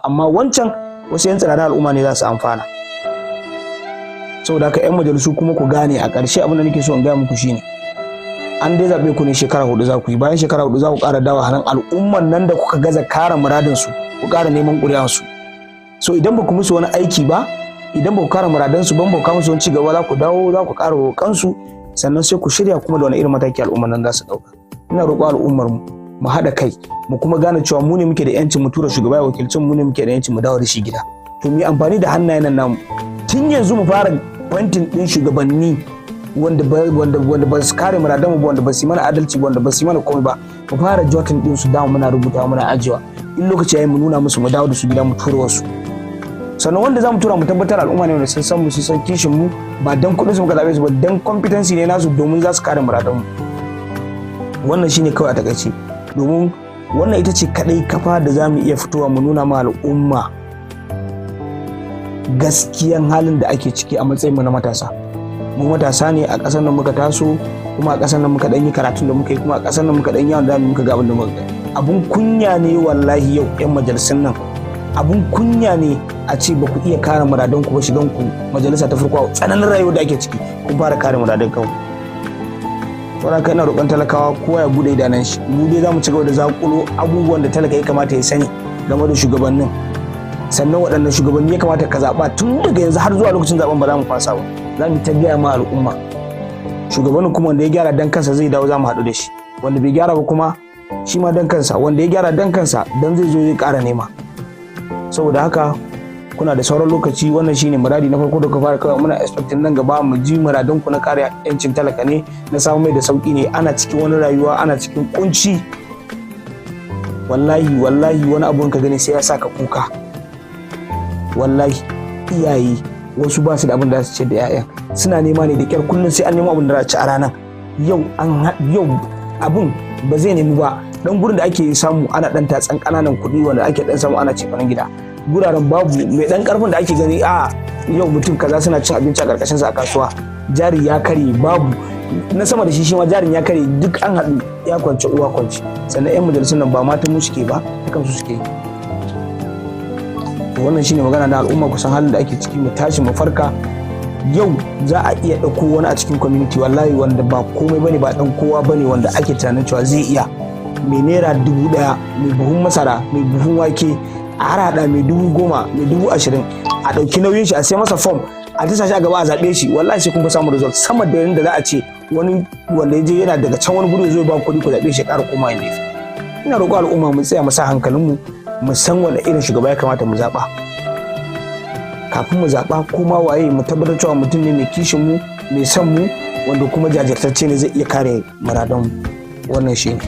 amma wancan wasu yan tsirarin al'umma ne za su amfana. Saboda haka yan majalisu kuma ku gane a ƙarshe abin da nake so in gaya muku shine an dai zaɓe ku ne shekara 4 za ku yi, bayan shekara 4 za ku ƙara dawa hannun al'umman nan da kuka gaza kare muradin su ku ƙara neman ƙuri'an su. So idan ba ku musu wani aiki ba, idan ba ku kare muradan su ban ba ku musu wani cigaba, za ku dawo za ku ƙara roƙan su, sannan sai ku shirya kuma da wani irin mataki al'umman nan za su ɗauka. Ina roƙo al'ummar mu haɗa kai mu kuma gane cewa mu ne muke da yancin mu tura shugaba ya wakilcin, mu ne muke da yancin mu dawo da shi gida. To mu yi amfani da hannayen nan namu tun yanzu mu fara pointing din shugabanni wanda ba su kare muradan mu, wanda ba su yi mana adalci, wanda ba su yi mana komai ba, mu fara jotin din su dawo muna rubuta muna ajiwa, in lokaci yayi mu nuna musu mu dawo da su gida mu tura wasu. Sannan wanda za mu tura mu tabbatar al'umma ne wanda sun san mu, sun san kishin mu, ba dan kuɗin su muka zaɓe su ba, dan competency ne nasu domin za su kare muradan mu. Wannan shine kawai a takaice, domin wannan ita ce kadai kafa da za mu iya fitowa mu nuna ma al'umma gaskiyan halin da ake ciki a matsayin mu na matasa. Mu matasa ne, a ƙasar nan muka taso, kuma a ƙasar nan muka dan yi karatun da muka yi, kuma a ƙasar nan muka dan yawon da muka ga abin da muka ga. Abun kunya ne wallahi yau yan majalisun nan, abun kunya ne a ce ba ku iya kare muradan ku ba, shigan ku majalisa ta farko tsananin rayuwar da ake ciki kun fara kare muradan kanku. Saboda kai ina roƙon talakawa kowa ya bude idanun shi, mu dai zamu ci gaba da zakulo abubuwan da talaka ya kamata ya sani game da shugabannin, sannan waɗannan shugabanni ya kamata ka zaɓa tun daga yanzu har zuwa lokacin zaɓen, ba za mu fasa ba, za mu ta gaya ma al'umma. Shugabannin kuma wanda ya gyara dan kansa zai dawo, za mu haɗu da shi, wanda bai gyara ba kuma shi ma dan kansa, wanda ya gyara dan kansa dan zai zo zai ƙara nema. Saboda haka kuna da sauran lokaci, wannan shine muradi na farko da ka fara kawai, muna expecting nan gaba mu ji muradan ku na kare yancin talaka ne, na samu mai da sauki ne, ana cikin wani rayuwa, ana cikin kunci, wallahi wani abun ka gani sai ya saka kuka. Wallahi iyaye wasu ba su da abin da su ce da 'ya'yan, suna nema ne da kyar, kullum sai an nemo abin da za a ci a ranar. Yau abun ba zai nemi ba, dan gurin da ake samu ana dan tatsan kananan kuɗi wanda ake dan samu ana cefanen gida, guraren babu mai dan karfin da ake gani a yau mutum kaza suna cin abinci a karkashin sa a kasuwa, jari ya kare, babu na sama da shi ma jarin ya kare, duk an haɗu ya kwance uwa kwance. Sannan yan majalisun nan ba matan mu suke ba, dukan su suke. Wannan shine magana na al'umma, kusan halin da ake ciki, mu tashi mu farka. Yau za a iya ɗauko wani a cikin community wallahi wanda ba komai bane, ba dan kowa bane, wanda ake tunanin cewa zai iya, mai naira 1000, mai buhun masara, mai buhun wake, a harada mai 10,000, mai 20,000, a ɗauki nauyin shi, a sai masa form, a tasa shi a gaba a zaɓe shi, wallahi sai kun fi samun result sama da yadda za a ce wani wanda ya je yana daga can wani guri zai ba kuɗi ku zaɓe shi ƙara koma inda ya fi. Ina roƙo al'umma mu tsaya mu sa hankalinmu, mu san wani irin shugaba ya kamata mu zaɓa. Kafin mu zaɓa kuma waye, mu tabbatar cewa mutum ne mai kishin mu, mai son mu, wanda kuma jajirtacce ne zai iya kare muradan mu. Wannan shi ne.